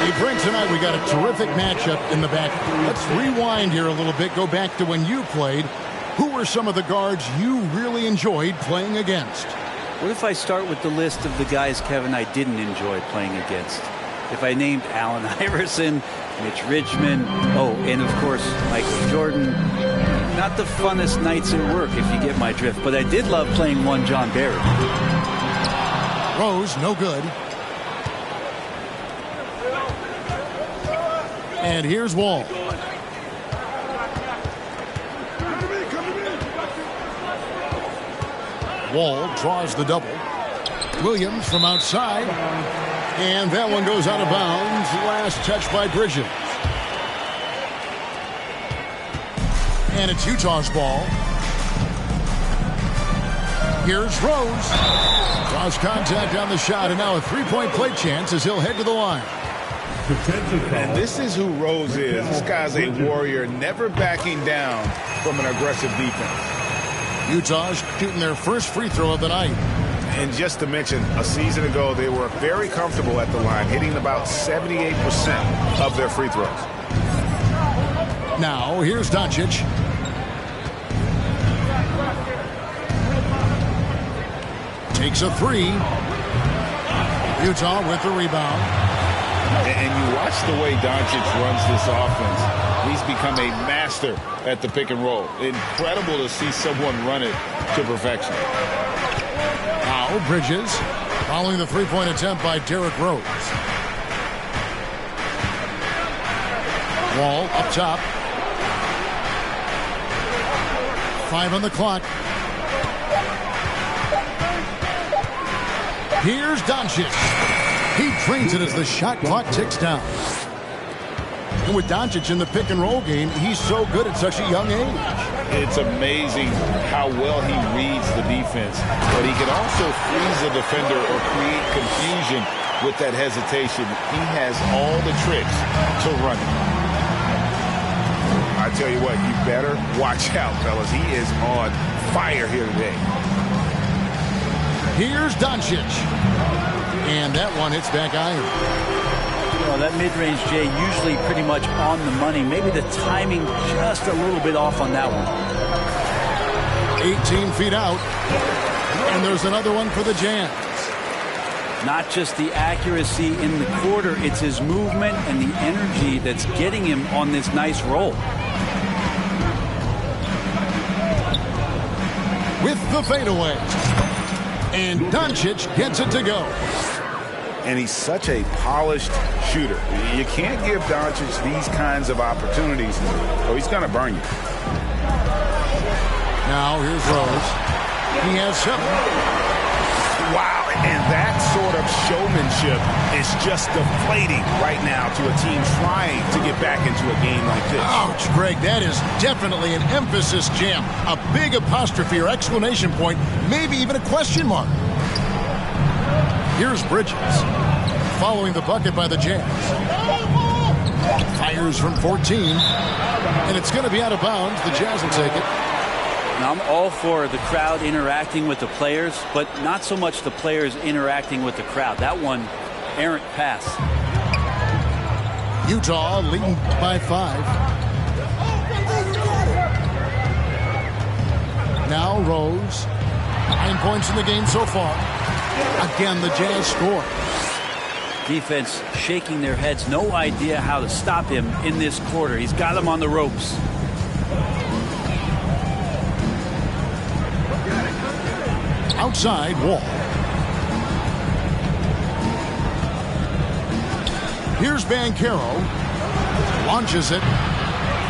Hey, Brent, tonight we got a terrific matchup in the back. Let's rewind here a little bit. Go back to when you played. Who were some of the guards you really enjoyed playing against? What if I start with the list of the guys, Kevin, I didn't enjoy playing against? If I named Allen Iverson, Mitch Richmond, and of course, Michael Jordan. Not the funnest nights at work, if you get my drift, but I did love playing one John Barry. Rose, no good. And here's Wall. Wall draws the double. Williams from outside. And that one goes out of bounds. Last touch by Bridges. And it's Utah's ball. Here's Rose. Draws contact on the shot, and now a three-point play chance as he'll head to the line. And this is who Rose is. This guy's a warrior, never backing down from an aggressive defense. Utah's shooting their first free throw of the night. And just to mention, a season ago, they were very comfortable at the line, hitting about 78% of their free throws. Now, here's Doncic. Takes a three. Utah with the rebound. And you watch the way Doncic runs this offense. He's become a master at the pick and roll. Incredible to see someone run it to perfection. Now Bridges following the three-point attempt by Derrick Rose. Wall up top. 5 on the clock. Here's Doncic. He trains it as the shot clock ticks down. And with Doncic in the pick and roll game, he's so good at such a young age. It's amazing how well he reads the defense, but he can also freeze a defender or create confusion with that hesitation. He has all the tricks to run it. I tell you what, you better watch out, fellas. He is on fire here today. Here's Doncic. And that one hits back iron. Well, that mid-range, Jay, usually pretty much on the money. Maybe the timing just a little bit off on that one. 18 feet out. And there's another one for the Jazz. Not just the accuracy in the quarter, it's his movement and the energy that's getting him on this nice roll. With the fadeaway. And Doncic gets it to go. And he's such a polished shooter. You can't give Doncic these kinds of opportunities, or he's going to burn you. Now here's Rose. He has 7. Wow, and that sort of showmanship is just deflating right now to a team trying to get back into a game like this. Ouch, Greg, that is definitely an emphasis jam. A big apostrophe or exclamation point, maybe even a question mark. Here's Bridges, following the bucket by the Jazz. Fires from 14, and it's going to be out of bounds. The Jazz will take it. Now, I'm all for the crowd interacting with the players, but not so much the players interacting with the crowd. That one, errant pass. Utah leading by 5. Now Rose. 9 points in the game so far. Again, the Jazz score. Defense shaking their heads. No idea how to stop him in this quarter. He's got him on the ropes. Outside, Wall. Here's Banchero. Launches it.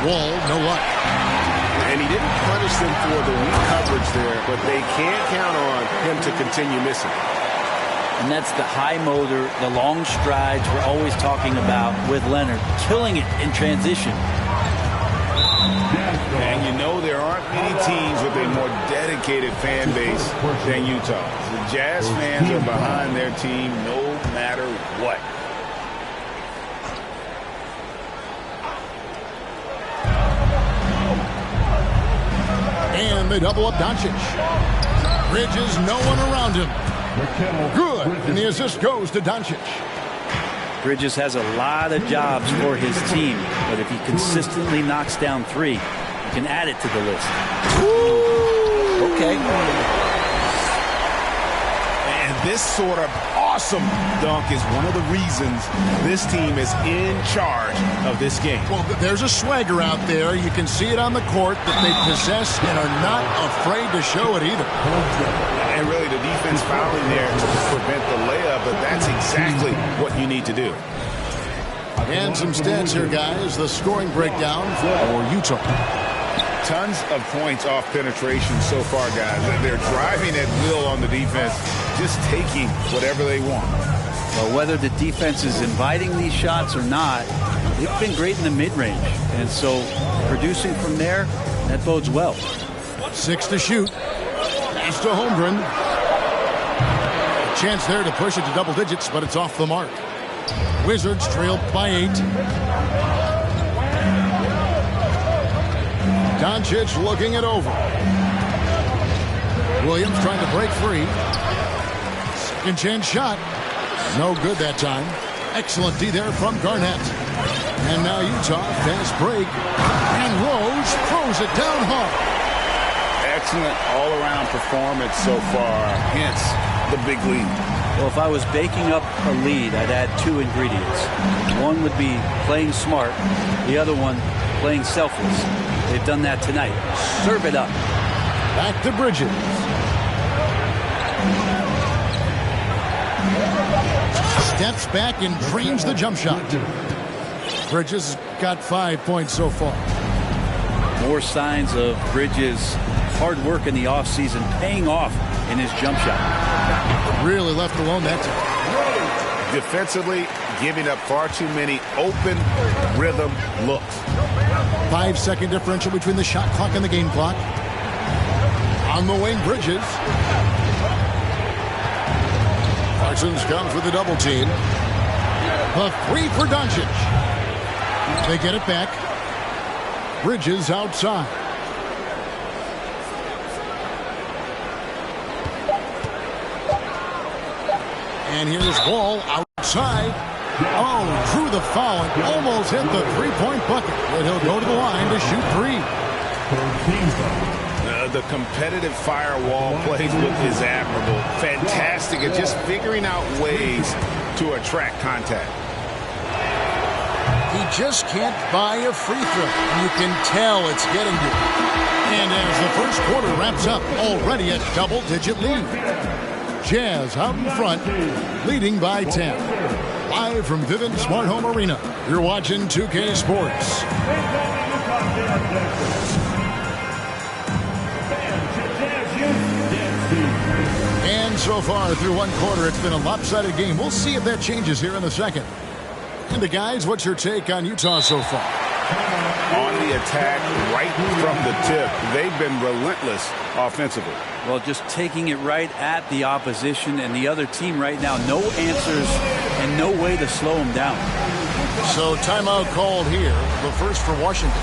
Wall, no luck. And he didn't punish them for the weak coverage there, but they can't count on him to continue missing. And that's the high motor, the long strides we're always talking about with Leonard. Killing it in transition. And you know there aren't many teams with a more dedicated fan base than Utah. The Jazz fans are behind their team no matter what. And they double up Doncic. Bridges, no one around him. Good, and the assist goes to Doncic. Bridges has a lot of jobs for his team, but if he consistently knocks down 3, he can add it to the list. Okay. And this sort of awesome dunk is one of the reasons this team is in charge of this game. Well, there's a swagger out there. You can see it on the court that they possess and are not afraid to show it either. And really the defense fouling there to prevent the layup, but that's exactly what you need to do. And some stats here, guys. The scoring breakdown for Utah. Tons of points off penetration so far, guys. They're driving at will on the defense, just taking whatever they want. Well, whether the defense is inviting these shots or not, they've been great in the mid-range. And so producing from there, that bodes well. 6 to shoot. Pass to Holmgren. A chance there to push it to double digits, but it's off the mark. Wizards trail by 8. Doncic looking it over. Williams trying to break free. Second chance shot. No good that time. Excellent D there from Garnett. And now Utah, fast break. And Rose throws it down hard. Excellent all-around performance so far, hence the big lead. Well, if I was baking up a lead, I'd add 2 ingredients. One would be playing smart. The other one, playing selfless. They've done that tonight. Serve it up. Back to Bridges. Steps back and drains the jump shot. Bridges got 5 points so far. More signs of Bridges' hard work in the offseason paying off in his jump shot. Really left alone that time. Defensively, giving up far too many open rhythm looks. 5-second differential between the shot clock and the game clock. On the wing, Bridges. Parsons comes with a double team. A 3 for Doncic. They get it back. Bridges outside. And here's Wall outside. Oh, drew the foul and almost hit the three-point bucket. But he'll go to the line to shoot 3. The competitive firewall plays with is admirable. Fantastic at just figuring out ways to attract contact. He just can't buy a free throw. You can tell it's getting to him. And as the first quarter wraps up, already a double-digit lead. Jazz out in front, leading by 10. Live from Vivint Smart Home Arena, you're watching 2K Sports. And so far through one quarter, it's been a lopsided game. We'll see if that changes here in the second. And the guys, what's your take on Utah so far? On the attack, right from the tip, they've been relentless offensively. Well, just taking it right at the opposition and the other team right now. No answers and no way to slow them down. So timeout called here, the first for Washington.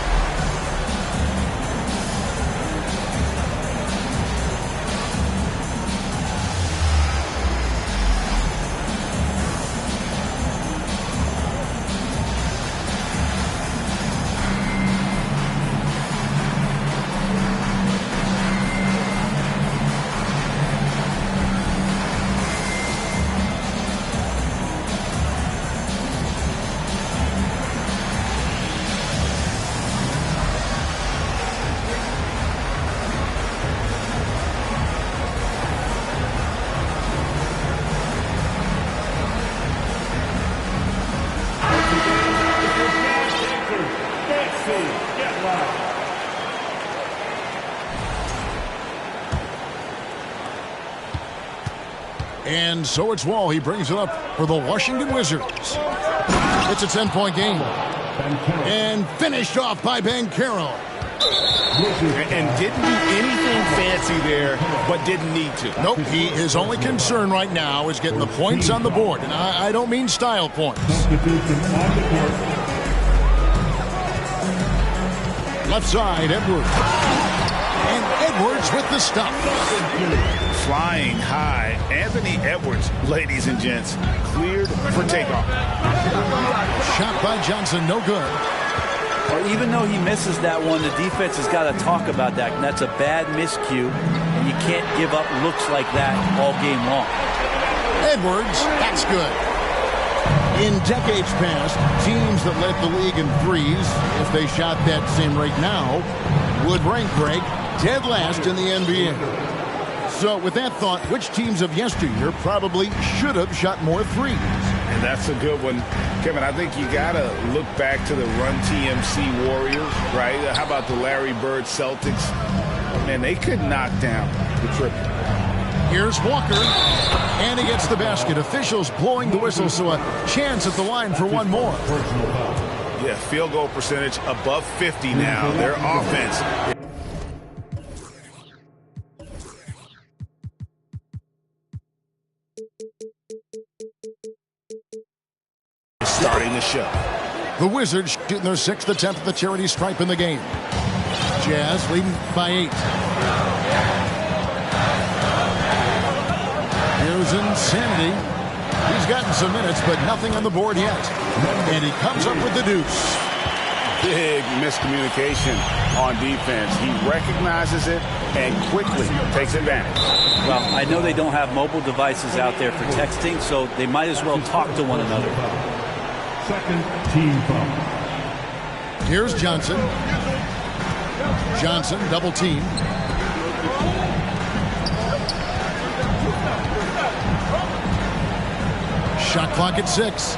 And so it's Wall. He brings it up for the Washington Wizards. It's a 10-point game. And finished off by Banchero. And didn't do anything fancy there, but didn't need to. Nope. His only concern right now is getting the points on the board. And I don't mean style points. Left side, Edwards. And Edwards with the stop. Flying high, Anthony Edwards, ladies and gents, cleared for takeoff. shot by Johnson, no good. Well, even though he misses that one, the defense has got to talk about that. And that's a bad miscue, and you can't give up looks like that all game long. Edwards, that's good. In decades past, teams that led the league in threes, if they shot that same rate now, would rank, Greg, dead last in the NBA. So with that thought, which teams of yesteryear probably should have shot more threes? And that's a good one. Kevin, I think you got to look back to the Run TMC Warriors, right? How about the Larry Bird Celtics? Man, they could knock down the triple. Here's Walker, and he gets the basket. Officials blowing the whistle, so a chance at the line for one more. Yeah, field goal percentage above 50 now. Their offense starting the show. The Wizards shooting their 6th attempt at the charity stripe in the game. Jazz leading by 8. Here's Insanity. He's gotten some minutes, but nothing on the board yet. And he comes up with the deuce. Big miscommunication on defense. He recognizes it and quickly takes advantage. Well, I know they don't have mobile devices out there for texting, so they might as well talk to one another. Second team foul. Here's Johnson. Johnson, double team. Shot clock at 6.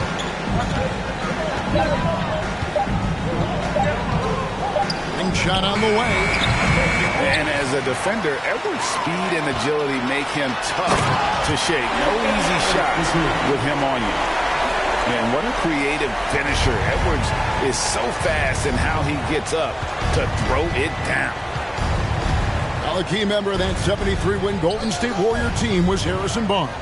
And shot on the way. And as a defender, Edwards' speed and agility make him tough to shake. No easy shots with him on you. Man, what a creative finisher. Edwards is so fast in how he gets up to throw it down. Now a key member of that 73-win Golden State Warrior team was Harrison Barnes.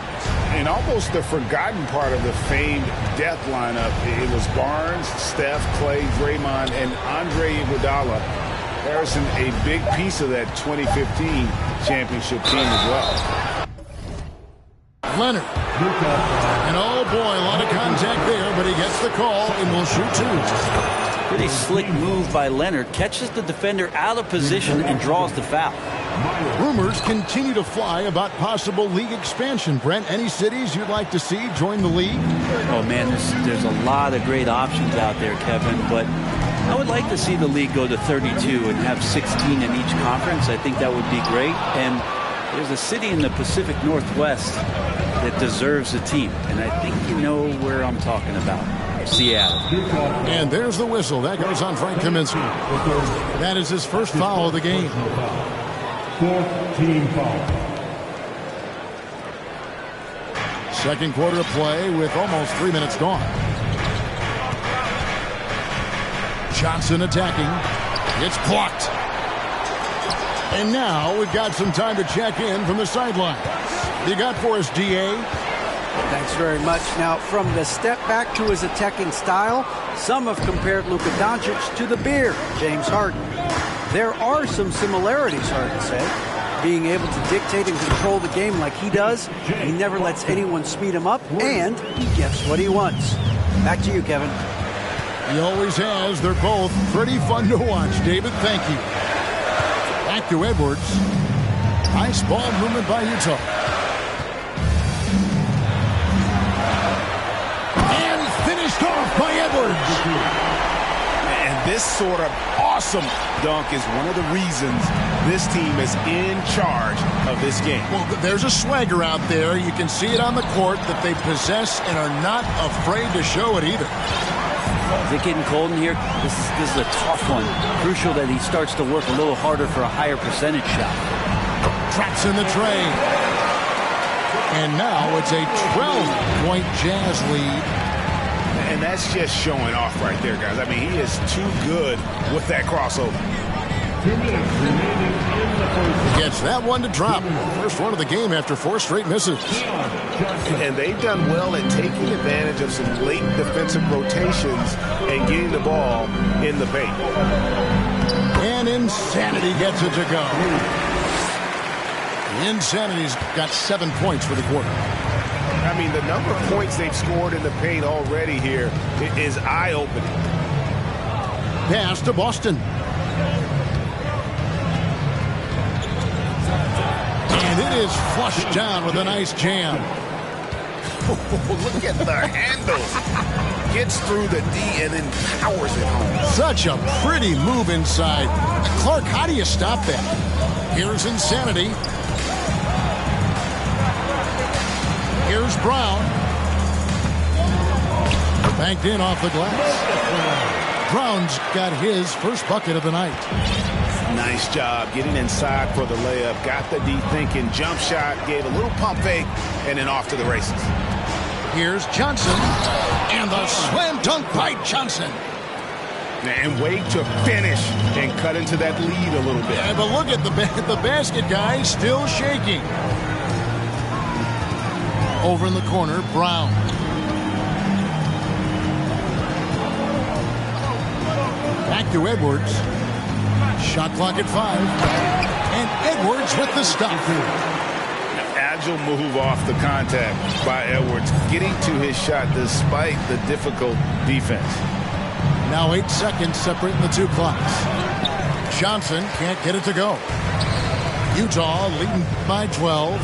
And almost the forgotten part of the famed death lineup, it was Barnes, Steph, Clay, Draymond, and Andre Iguodala. Harrison, a big piece of that 2015 championship team as well. Leonard. And oh boy, a lot of contact there, but he gets the call and will shoot 2. Pretty slick move by Leonard. Catches the defender out of position and draws the foul. Rumors continue to fly about possible league expansion. Brent, any cities you'd like to see join the league? Oh, man, there's a lot of great options out there, Kevin, but I would like to see the league go to 32 and have 16 in each conference. I think that would be great. And there's a city in the Pacific Northwest that deserves a team, and I think you know where I'm talking about. Seattle. And there's the whistle. That goes on Frank Kaminsky. That is his first foul of the game. 4th team foul. Second quarter of play with almost 3 minutes gone. Johnson attacking. It's blocked. And now we've got some time to check in from the sidelines. You got for us, DA? Thanks very much. Now, from the step back to his attacking style, some have compared Luka Doncic to the Bear, James Harden. There are some similarities, Harden said. Being able to dictate and control the game like he does, he never lets anyone speed him up, and he gets what he wants. Back to you, Kevin. He always has. They're both pretty fun to watch. David, thank you. Back to Edwards. Nice ball movement by Utah. Finished off by Edwards. And this sort of awesome dunk is one of the reasons this team is in charge of this game. Well, there's a swagger out there. You can see it on the court that they possess and are not afraid to show it either. Is it getting cold in here? This is a tough one. Crucial that he starts to work a little harder for a higher percentage shot. Traps in the tray. And now it's a 12-point Jazz lead. And that's just showing off right there, guys. I mean, he is too good with that crossover. 2 minutes remaining in the first. Gets that one to drop. First one of the game after 4 straight misses. And they've done well at taking advantage of some late defensive rotations and getting the ball in the paint. And Insanity gets it to go. Insanity's got 7 points for the quarter. I mean, the number of points they've scored in the paint already here is eye-opening. Pass to Boston. And it is flushed down with a nice jam. Look at the handle. Gets through the D and then powers it home. Such a pretty move inside. Clark, how do you stop that? Here's Insanity. Here's Brown. Banked in off the glass. Brown's got his first bucket of the night. Nice job getting inside for the layup. Got the D thinking. Jump shot. Gave a little pump fake. And then off to the races. Here's Johnson. And the slam dunk by Johnson. And wait to finish and cut into that lead a little bit. Yeah, but look at the basket guy still shaking. Over in the corner, Brown. Back to Edwards. Shot clock at 5. And Edwards with the stop. Agile move off the contact by Edwards, getting to his shot despite the difficult defense. Now 8 seconds separating the two clocks. Johnson can't get it to go. Utah leading by 12.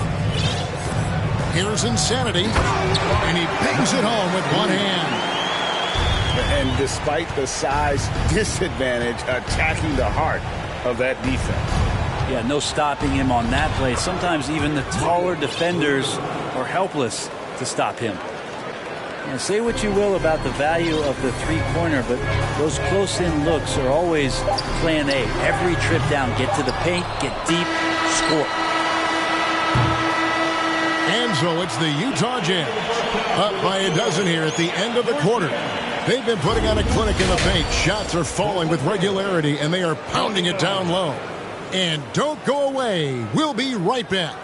Here's Insanity. And he bangs it home with one hand. And despite the size disadvantage, attacking the heart of that defense. Yeah, no stopping him on that play. Sometimes even the taller defenders are helpless to stop him. Now, say what you will about the value of the three-pointer, but those close-in looks are always plan A. Every trip down, get to the paint, get deep, score. And so it's the Utah Jazz up by a dozen here at the end of the quarter. They've been putting on a clinic in the paint. Shots are falling with regularity, and they are pounding it down low. And don't go away. We'll be right back.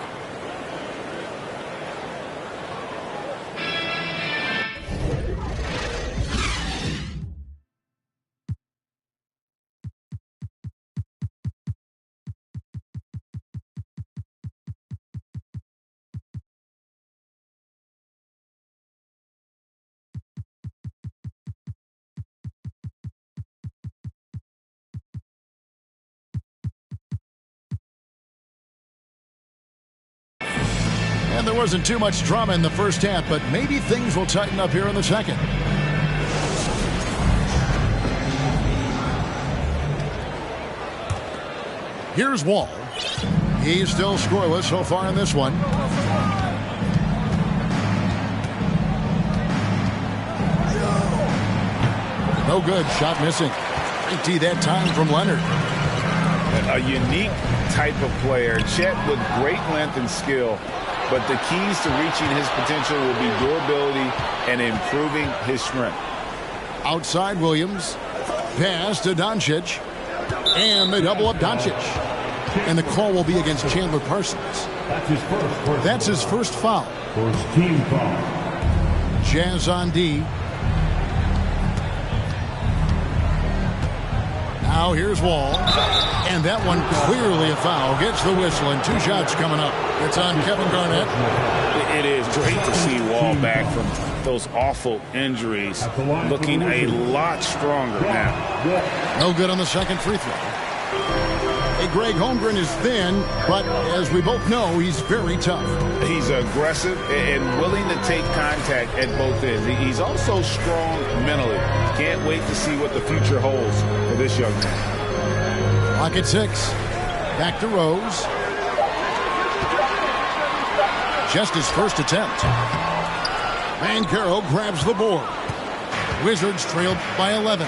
And there wasn't too much drama in the first half, but maybe things will tighten up here in the second. Here's Wall. He's still scoreless so far in this one. No good. Shot missing. Empty that time from Leonard. A unique type of player. Chet with great length and skill. But the keys to reaching his potential will be durability and improving his strength. Outside Williams. Pass to Doncic. And they double up Doncic. And the call will be against Chandler Parsons. That's his first foul. First team foul. Jazz on D. Now here's Wall. And that one clearly a foul. Gets the whistle and 2 shots coming up. It's on Kevin Garnett. It is great to see Wall back from those awful injuries, looking a lot stronger now. No good on the second free throw. Hey, Greg, Holmgren is thin, but as we both know, he's very tough. He's aggressive and willing to take contact at both ends. He's also strong mentally. Can't wait to see what the future holds for this young man. Clock at 6. Back to Rose. Just his first attempt. Banchero grabs the board. Wizards trailed by 11.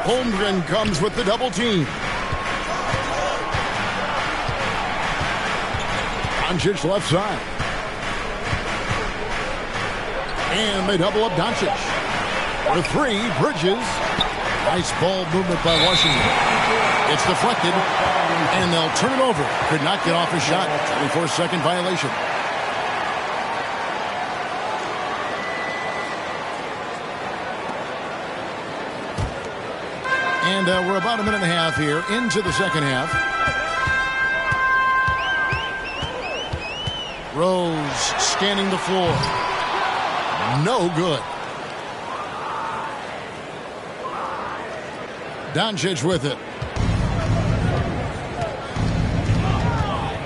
Holmgren comes with the double team. Doncic left side. And they double up Doncic. The 3, Bridges. Nice ball movement by Washington. It's deflected, and they'll turn it over. Could not get off his shot. 24-second violation. And we're about a minute and a half here into the second half. Rose scanning the floor. No good. Doncic with it.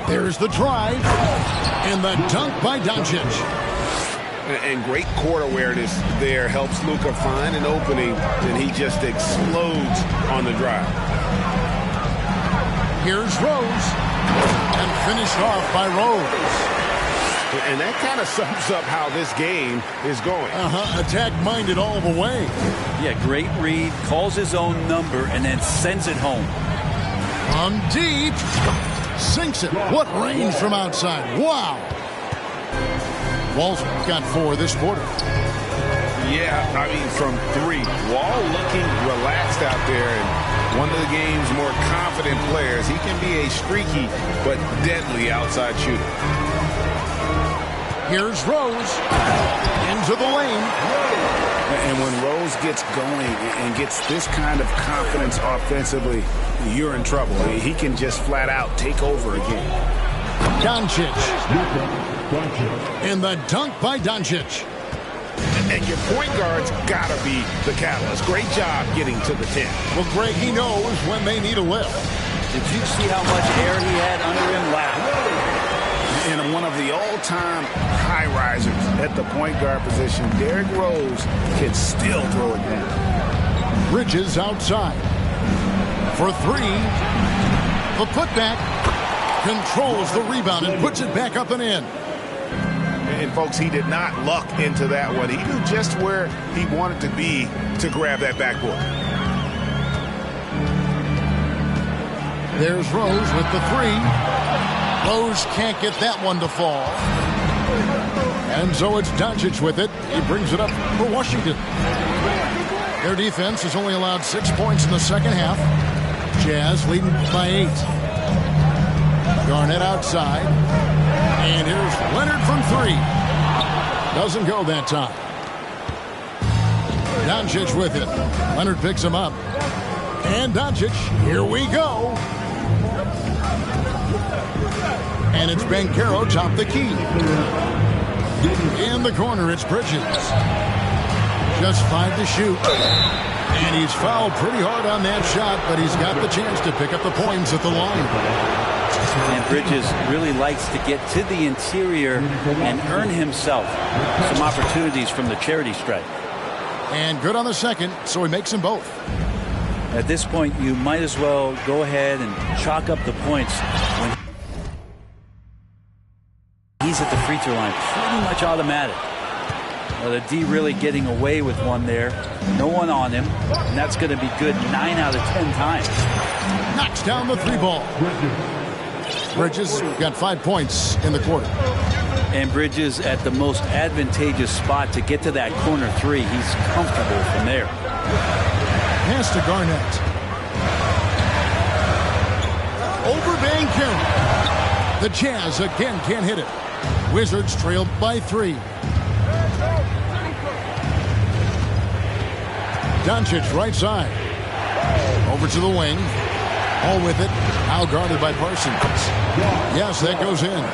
There's the drive. And the dunk by Doncic. And great court awareness there helps Luka find an opening, and he just explodes on the drive. Here's Rose. And finished off by Rose. And that kind of sums up how this game is going. Attack-minded all the way. Yeah, great read, calls his own number, and then sends it home. From deep. Sinks it. What range from outside. Wow. Wall's got 4 this quarter. Yeah, I mean, from 3. Wall looking relaxed out there, and one of the game's more confident players. He can be a streaky but deadly outside shooter. Here's Rose. Into the lane. And when Rose gets going and gets this kind of confidence offensively, you're in trouble. He can just flat out take over again. Doncic. And the dunk by Doncic. And your point guard's got to be the catalyst. Great job getting to the 10. Well, Greg, he knows when they need a lift. Did you see how much air he had under him? Wow. And one of the all-time high-risers at the point guard position, Derrick Rose can still throw it down. Bridges outside. For 3. The putback. Controls the rebound and puts it back up and in. And, folks, he did not luck into that one. He knew just where he wanted to be to grab that backboard. There's Rose with the 3. Rose can't get that one to fall. And so it's Doncic with it. He brings it up for Washington. Their defense has only allowed 6 points in the second half. Jazz leading by 8. Garnett outside. And here's Leonard from 3. Doesn't go that time. Doncic with it. Leonard picks him up. And Doncic, here we go. And it's Banchero top the key. In the corner, it's Bridges. Just 5 to shoot. And he's fouled pretty hard on that shot, but he's got the chance to pick up the points at the line. And Bridges really likes to get to the interior and earn himself some opportunities from the charity stripe. And good on the second, so he makes them both. At this point, you might as well go ahead and chalk up the points when he's at the free throw line. Pretty much automatic. The D really getting away with one there. No one on him. And that's going to be good 9 out of 10 times. Knocks down the 3 ball. Bridges got 5 points in the quarter. And Bridges at the most advantageous spot to get to that corner 3. He's comfortable from there. Pass to Garnett. Over Banchero. The Jazz again can't hit it. Wizards trailed by 3. Doncic right side. Over to the wing. All with it. Now guarded by Parsons. Yes, that goes in.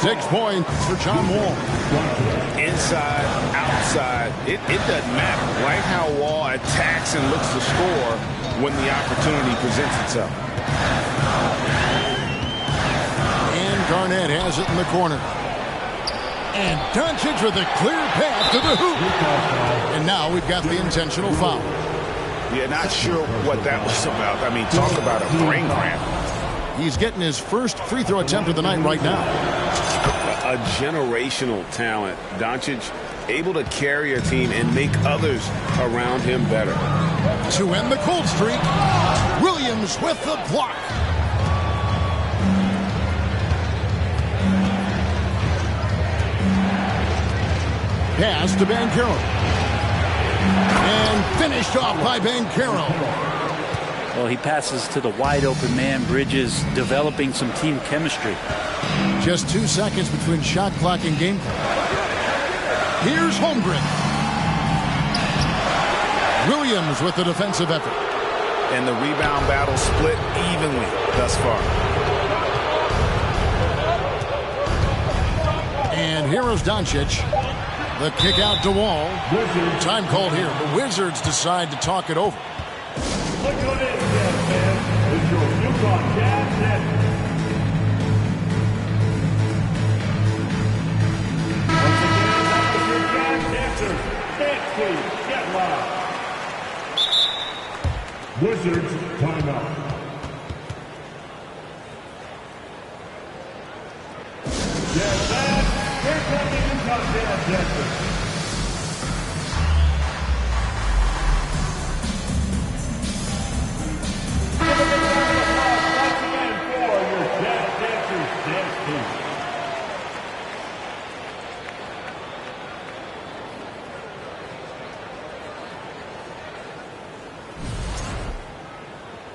6 points for John Wall. Inside, outside, it doesn't matter. Like how Wall attacks and looks to score when the opportunity presents itself. And Garnett has it in the corner. And Doncic with a clear path to the hoop. And now we've got the intentional foul. Yeah, not sure what that was about. I mean, talk about a brain cramp. He's getting his first free throw attempt of the night right now. A generational talent. Doncic able to carry a team and make others around him better. To end the cold streak, Williams with the block. Pass to Banchero. And finished off by Banchero. Well, he passes to the wide-open man. Bridges developing some team chemistry. Just 2 seconds between shot clock and game clock. Here's Holmgren. Williams with the defensive effort. And the rebound battle split evenly thus far. And here is Doncic. The kick out to Wall. Time called here. The Wizards decide to talk it over. Look who it is, Jazz fans. It's your Utah Jazz Dancers. Once again, that was your Jazz Dancers. Dance team, get live. Wizards timeout. Jazz fans, here come the Utah Jazz Dancers.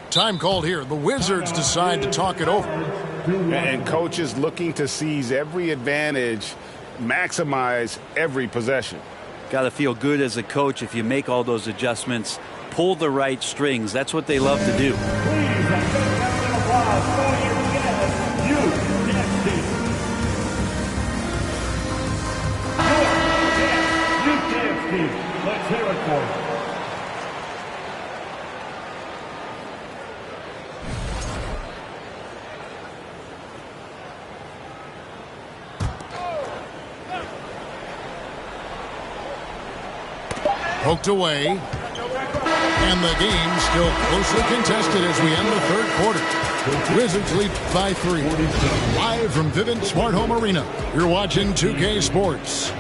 Time called here. The Wizards decide to talk it over. And coaches looking to seize every advantage, maximize every possession. Got to feel good as a coach if you make all those adjustments, pull the right strings. That's what they love to do. Please, a big round of applause for your Jazz Jazz team. Your Jazz team. Let's hear it for them. Poked away. And the game still closely contested as we end the third quarter. Wizards lead by 3. Live from Vivint Smart Home Arena, you're watching 2K Sports.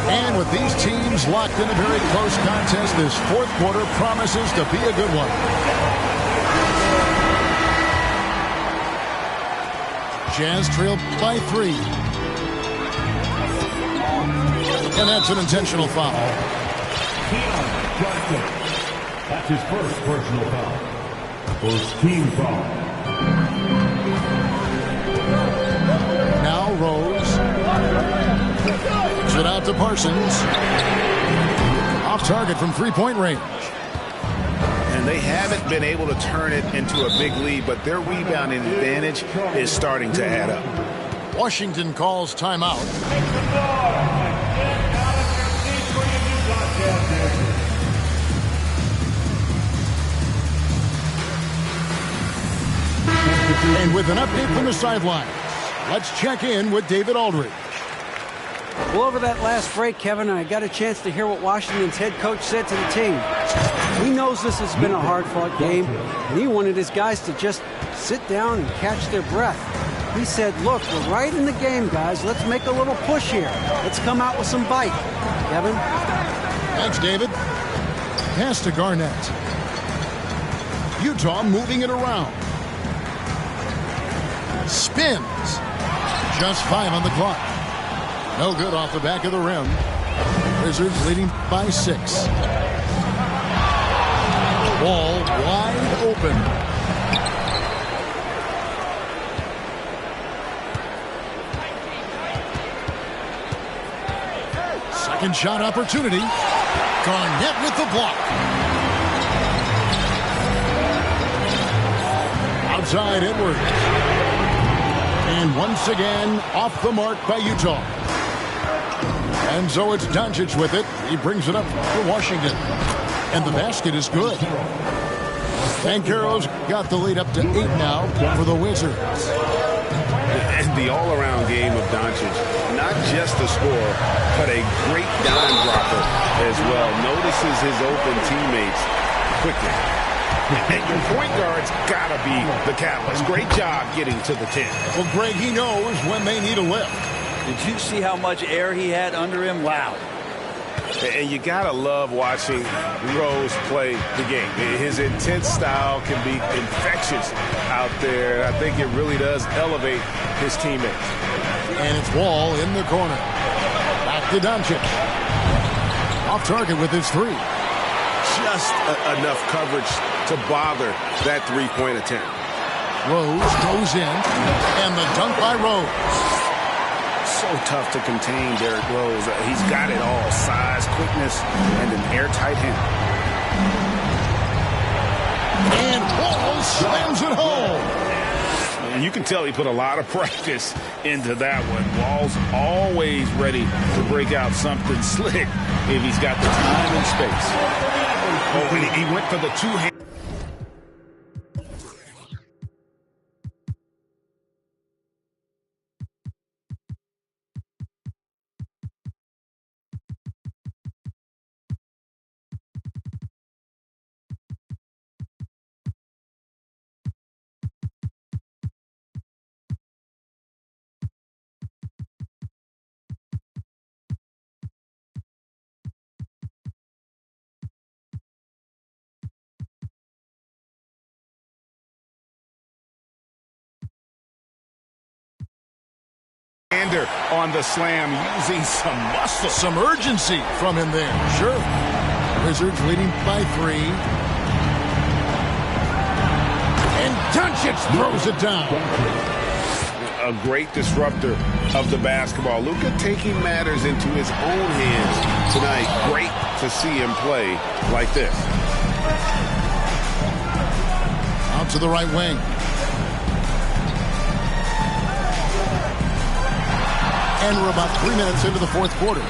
And with these teams locked in a very close contest, this fourth quarter promises to be a good one. Jazz trailed by 3. And that's an intentional foul. That's his first personal foul. First team foul. Now Rose. Kicks it out to Parsons. Off target from three-point range. And they haven't been able to turn it into a big lead, but their rebounding advantage is starting to add up. Washington calls timeout. And with an update from the sidelines, let's check in with David Aldridge. Well, over that last break, Kevin, I got a chance to hear what Washington's head coach said to the team. He knows this has been a hard-fought game, and he wanted his guys to just sit down and catch their breath. He said, look, we're right in the game, guys. Let's make a little push here. Let's come out with some bite. Kevin? Thanks, David. Pass to Garnett. Utah moving it around. Spins. Just 5 on the clock. No good off the back of the rim. Wizards leading by 6. Ball wide open. Second shot opportunity. Garnett with the block. Outside Edwards. And once again, off the mark by Utah. And so it's Doncic with it. He brings it up for Washington. And the basket is good. Banchero's got the lead up to 8 now for the Wizards. And the all-around game of Doncic, not just a scorer, but a great dime dropper as well. Notices his open teammates quickly. And your point guard's got to be the catalyst. Great job getting to the 10. Well, Greg, he knows when they need a lift. Did you see how much air he had under him? Wow. And you got to love watching Rose play the game. His intense style can be infectious out there. I think it really does elevate his teammates. And it's Wall in the corner. Back to Doncic. Off target with his 3. Just enough coverage to bother that three-point attempt. Rose goes in, and the dunk by Rose. So tough to contain Derrick Rose. He's got it all. Size, quickness, and an airtight hand. And Wall slams it home. And you can tell he put a lot of practice into that one. Wall's always ready to break out something slick if he's got the time and space. Oh, and he went for the two-hand. On the slam, using some muscle. Some urgency from him there. Sure. Wizards leading by 3. And Doncic throws it down. A great disruptor of the basketball. Luka taking matters into his own hands tonight. Great to see him play like this. Out to the right wing. And we're about 3 minutes into the fourth quarter.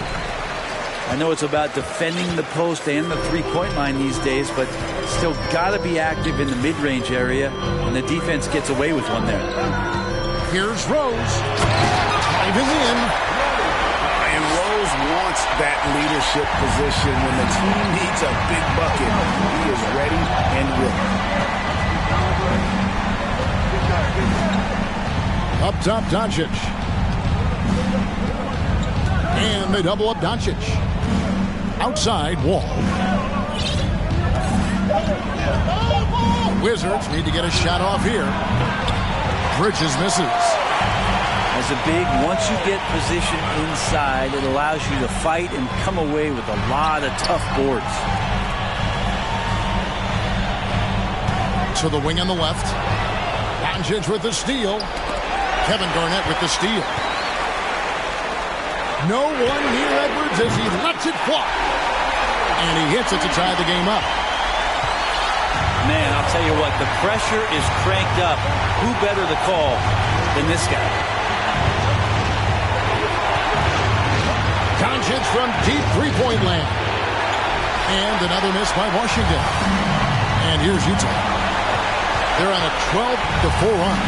I know it's about defending the post and the three-point line these days, but still got to be active in the mid-range area, and the defense gets away with one there. Here's Rose. Time is in. And Rose wants that leadership position. When the team needs a big bucket, he is ready and willing. Up top, Doncic. And they double up Doncic. Outside, Wall. Wizards need to get a shot off here. Bridges misses. As a big, once you get position inside, it allows you to fight and come away with a lot of tough boards. To the wing on the left. Doncic with the steal. Kevin Garnett with the steal. No one near Edwards as he lets it fly. And he hits it to tie the game up. Man, I'll tell you what, the pressure is cranked up. Who better to call than this guy? Doncic from deep three-point land. And another miss by Washington. And here's Utah. They're on a 12-4 run.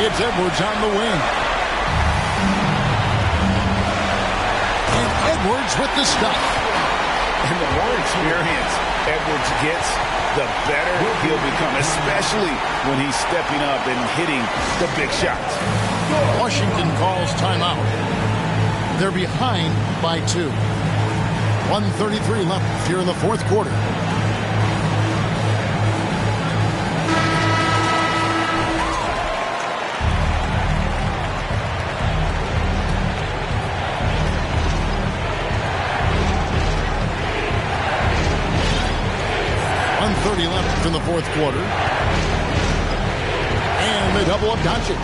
It's Edwards on the wing. And Edwards with the stuff. And the more experience Edwards gets, the better he'll become, especially when he's stepping up and hitting the big shots. Washington calls timeout. They're behind by 2. 1:33 left here in the fourth quarter. Left in the fourth quarter. And they double up Doncic.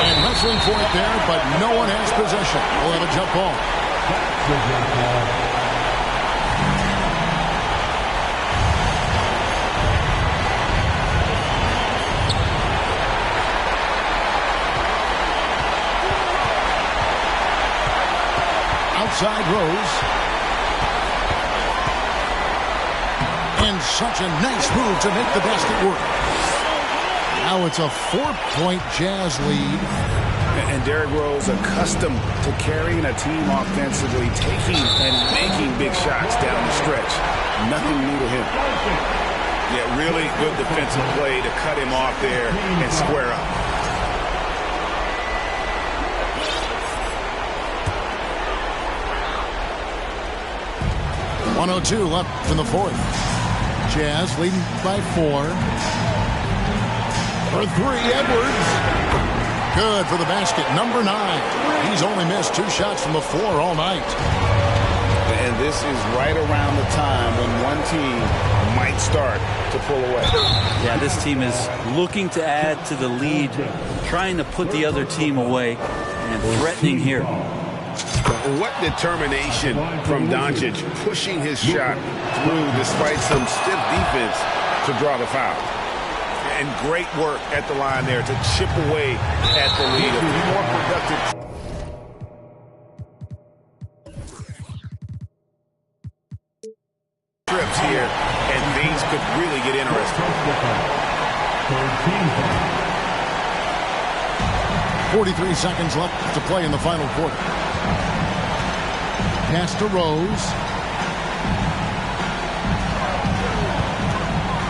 And wrestling for it there, but no one has possession. We'll have a jump ball. Outside Rose. And such a nice move to make the basket work. Now it's a 4-point Jazz lead. And Derrick Rose, accustomed to carrying a team offensively, taking and making big shots down the stretch. Nothing new to him. Yeah, really good defensive play to cut him off there and square up. .102 left in the fourth. Jazz leading by 4. For 3, Edwards. Good for the basket. Number 9. He's only missed 2 shots from the floor all night. And this is right around the time when one team might start to pull away. Yeah, this team is looking to add to the lead, trying to put the other team away, and threatening here. What determination from Doncic, pushing his shot through despite some stiff defense to draw the foul. And great work at the line there to chip away at the lead. A few more productive trips here, and things could really get interesting. 43 seconds left to play in the final quarter. Pass to Rose.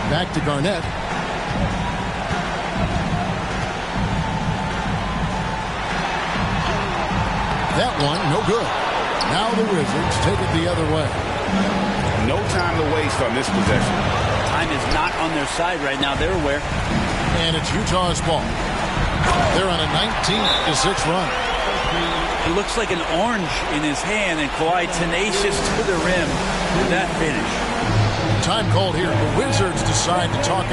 Back to Garnett. That one, no good. Now the Wizards take it the other way. No time to waste on this possession. Time is not on their side right now. They're aware. And it's Utah's ball. They're on a 19-6 run. It looks like an orange in his hand, and Kawhi tenacious to the rim with that finish. Time called here. The Wizards decide to talk